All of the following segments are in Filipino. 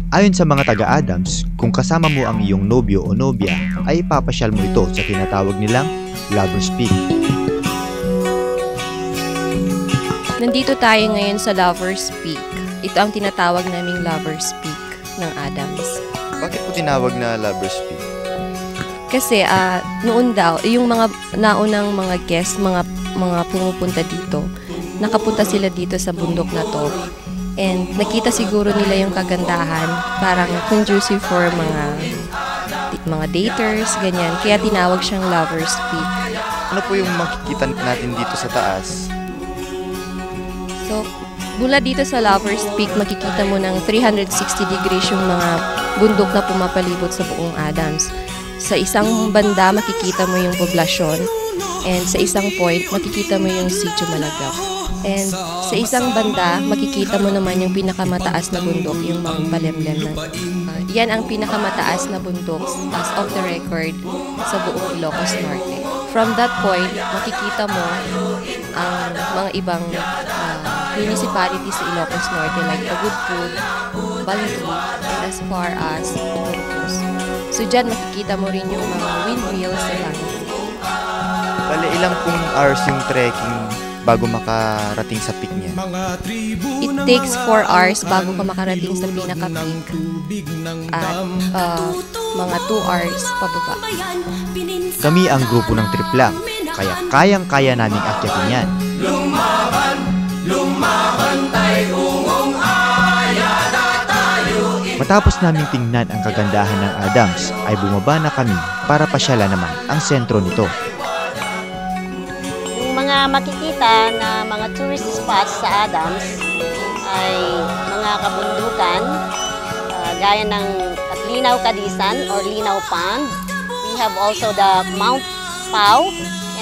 Ayon sa mga taga-Adams, kung kasama mo ang iyong nobyo o nobya, ay ipapasyal mo ito sa tinatawag nilang Lover's Peak. Nandito tayo ngayon sa Lover's Peak. Ito ang tinatawag naming Lover's Peak ng Adams. Bakit po tinawag na Lover's Peak? Kasi noon daw, yung mga naunang mga guests, mga pumupunta dito, nakapunta sila dito sa bundok na to. And nakita siguro nila yung kagandahan, parang conducive for mga daters, ganyan. Kaya tinawag siyang Lover's Peak. Ano po yung makikita natin dito sa taas? So, mula dito sa Lover's Peak, makikita mo ng 360 degrees yung mga bundok na pumapalibot sa buong Adams. Sa isang banda, makikita mo yung poblasyon. And sa isang point, makikita mo yung Sitio Malagap. And sa isang banda, makikita mo naman yung pinakamataas na bundok, yung Mount Palemlem. Yan ang pinakamataas na bundok as of the record sa buong Ilocos Norte. From that point, makikita mo ang mga ibang municipalities sa Ilocos Norte like Pagudpud, Balintawak, and as far as Burgos. So dyan makikita mo rin yung mga windmills sa langit. Bale, ilang pong hours yung trekking bago makarating sa peak niya? It takes 4 hours bago ka makarating sa pinaka-peak at mga 2 hours pababa. Kami ang grupo ng trip lang, kaya kayang-kaya naming akyatin yan. Matapos naming tingnan ang kagandahan ng Adams, ay bumaba na kami para pasyalan naman ang sentro nito. Mga makikita na mga tourist spots sa Adams ay mga kabundukan gaya ng Linaw Kadisan or Linaw Pond. We have also the Mount Pau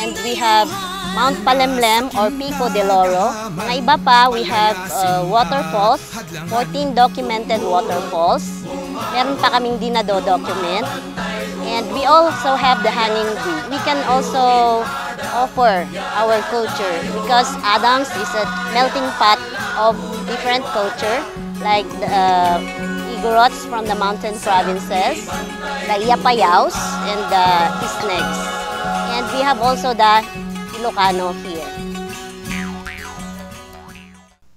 and we have Mount Palemlem or Pico de Loro. Mga iba pa, we have waterfalls, 14 documented waterfalls. Meron pa kaming di na-document. And we also have the hanging bridge. We can also offer our culture because Adams is a melting pot of different culture like the Igorots from the mountain provinces, the Iapayaws, and the Isnegs. And we have also the Ilocano here.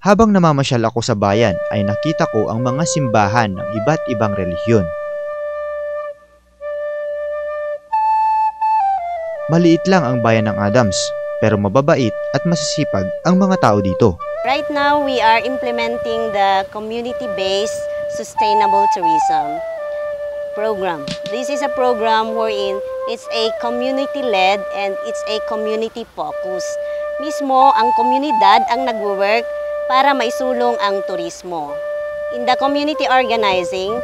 Habang namamasyal ako sa bayan ay nakita ko ang mga simbahan ng iba't ibang relihiyon. Maliit lang ang bayan ng Adams, pero mababait at masisipag ang mga tao dito. Right now, we are implementing the community-based sustainable tourism program. This is a program wherein it's a community-led and it's a community-focused. Mismo, ang komunidad ang nagwo-work para maisulong ang turismo. In the community organizing,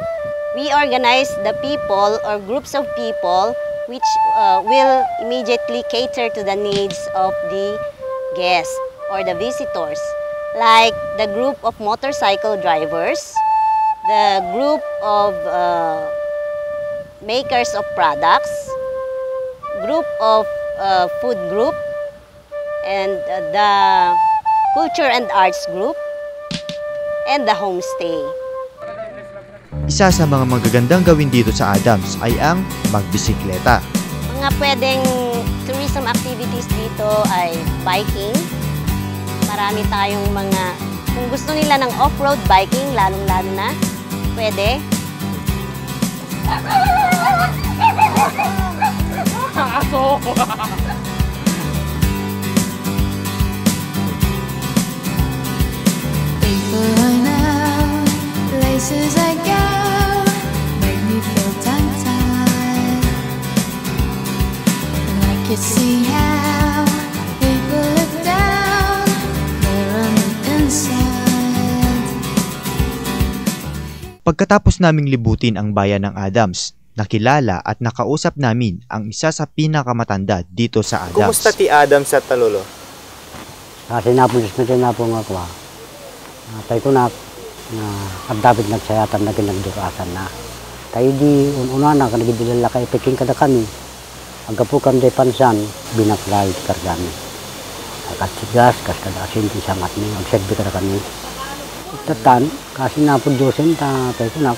we organize the people or groups of people which will immediately cater to the needs of the guests or the visitors, like the group of motorcycle drivers, the group of makers of products, group of food group, and the culture and arts group, and the homestay. Isa sa mga magagandang gawin dito sa Adams ay ang magbisikleta. Mga pwedeng tourism activities dito ay biking. Marami tayong mga, kung gusto nila ng off-road biking, lalong-lalo na, pwede. Aso! People I know, places I go, make me feel tongue-tied. And I could see how people look down there on the inside. Pagkatapos naming libutin ang bayan ng Adams, nakilala at nakausap namin ang isa sa pinakamatanda dito sa Adams. Kumusta ti Adams at Talolo? Kasi napulis na din na po nga ko. Tay ko na at dapat nagsayatan na ginagdurasan na. Tayo di una na kanagidilala kay peking kada kami. Agapukan day pansan binaklay kargami. Katsigas kas kada asinti sangat ni agserbi kada kami. Tatan kasi na po Diyosen ta tay ko na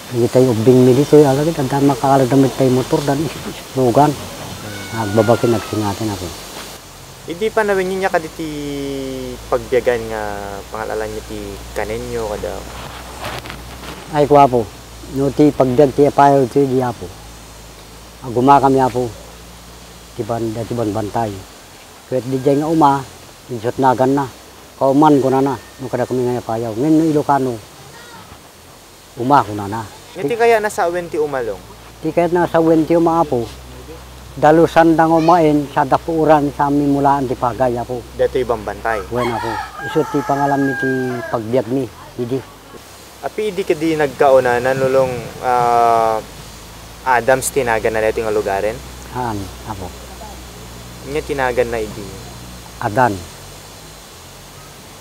Hindi tayo ubing mi dito. Alagit, ang dami makakaladamit tayo motor. Dan islugan. Nagbabakin, nagsingatan ako. Hindi pa nawin niya ka diti pagbiyagan nga pangalalan niya ti kanenyo kada. Ay, kwapo. No, ti pagbiag ti apayo ti di apo. Gumakam niya po. Tiban bantay. Kahit di dyan nga uma, isot nagan na. Kauman ko na. Nung kada kami nga apayaw. Ngayon no Ilocano, uma ko na. Ngiti kaya nasa awen ti umalong? Di kahit nasa wenti yung mga po. Dalusan dang umain sa dapuuran sa amin mulaan ti pagay po. Dito ibang bantay. Buwan ako. Isot ti pangalam ni ti pagbiag ni. Hindi. Api di ka di nagkauna nanulong Adams tinagan na dito nga lugarin? Haan, ako. Nga tinagan na idi. Adan.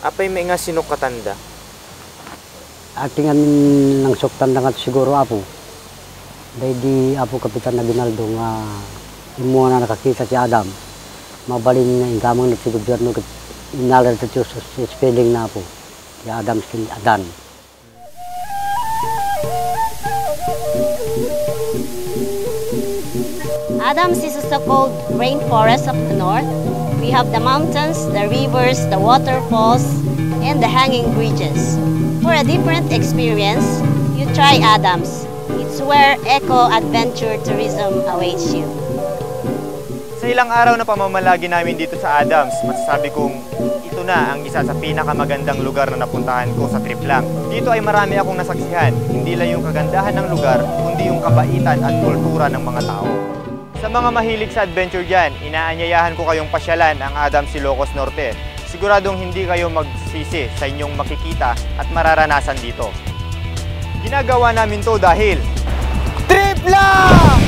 Apay may nga sinok katanda? At tingan ng suktan na nga siguro apo. Dahil di apo Kapitan na Ginaldo nga imo na nakakita si Adam. Mabalin na ingamang nagsigubyan inalar ito sa spelling na apo. Si Adam skin Adan. Adams is a so-called rainforest of the north. We have the mountains, the rivers, the waterfalls, and the hanging bridges. For a different experience, you try Adams. It's where eco-adventure tourism awaits you. Sa ilang araw na pamamalagi namin dito sa Adams, masasabi kong ito na ang isa sa pinakamagandang lugar na napuntahan ko sa trip lang. Dito ay marami akong nasaksihan, hindi lang yung kagandahan ng lugar, kundi yung kabaitan at kultura ng mga tao. Sa mga mahilig sa adventure dyan, inaanyayahan ko kayong pasyalan ang Adams Ilocos Norte. Siguradong hindi kayo magsisi sa inyong makikita at mararanasan dito. Ginagawa namin to dahil trip lang!